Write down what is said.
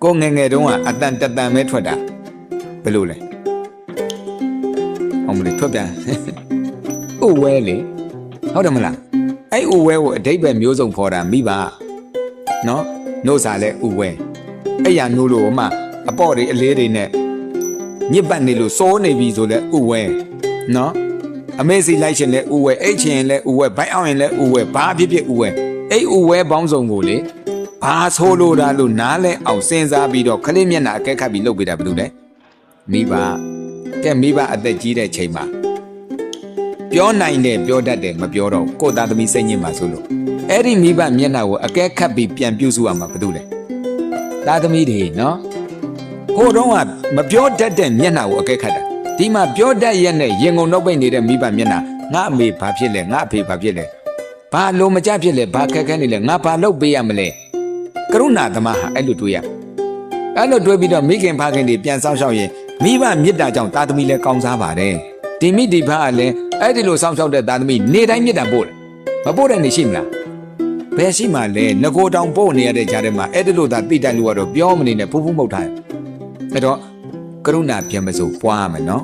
ကိုငယ်ငယ်တုန်းကအတန်တတန်ပဲထွက်တာဘယ်လိုလဲအောင်မလေးထွက်ပြန်ဥဝဲလေဟုတ်တယ်မလားအဲ့ဥဝဲကိုအတိတ်ပဲမျိုးစုံခေါ်တာမိဘနော်နှုတ်စာလဲဥဝဲအဲ့ရနှိုးလို့မှအပေါ့တွေအလေးတွေနဲ့ညစ်ပတ်နေလို့စိုးနေပြီဆိုလဲဥဝဲနော်အမေစီလိုက်ရှင်လဲဥဝဲအိတ်ချင်လဲဥဝဲဘိုက်အောင်ရင်လဲဥဝဲဘာဖြစ်ဖြစ်ဥဝဲအဲ့ဥဝဲပေါင်းစုံကိုလေဘာဆိုးလို့တာလို့နားလဲအောင်စဉ်းစားပြီးတော့ခလေးမျက်နှာအကဲခတ်ပြီးလုပ်ပေးတာဘယ်လိုလဲမိဘကဲမိဘအသက်ကြီးတဲ့ချိန်မှာပြောနိုင်တယ်ပြောတတ်တယ်မပြောတော့ကိုသားသမီးစိတ်ညစ်မှာဆိုလို့အဲ့ဒီမိဘမျက်နှာကိုအကဲခတ်ပြီးပြန်ပြုစုရမှာဘာလို့လဲသားသမီးတွေနော်ဟိုတော့ကမပြောတတ်တဲ့မျက်နှာကိုအကဲခတ်တာဒီမှာပြောတတ်ရက်နဲ့ရင်ကုန်နှုတ်ပိတ်နေတဲ့မိဘမျက်နှာငါအမေဘာဖြစ်လဲငါအဖေဘာဖြစ်လဲဘာလို့မကြဖြစ်လဲဘာခက်ခဲနေလဲငါဘာလုပ်ပေးရမလဲကရုဏာသမားဟာအဲ့လိုတွေးရအဲ့လိုတွေးပြီးတော့မိခင်ဖခင်တွေပြန်ဆောင်ရှောက်ရင်မိဘမေတ္တာကြောင့်သားသမီးလည်းကောင်းစားပါတယ်ဒီမိဒီဖကလည်းအဲ့ဒီလိုဆောင်ရှောက်တဲ့သားသမီးနေတိုင်းမေတ္တာပို့တယ်မပို့တဲ့နေရှိမလားဘယ်ရှိမှလဲငကိုတောင်ပို့နေရတဲ့ကြားထဲမှာအဲ့ဒီလိုသာတိတိုက်လို့ကတော့ပြောမနေနဲ့ဖူးဖူးမှုတ်ထားအဲ့တော့ကရုဏာပြန်မစို့ပွားရမယ်နော်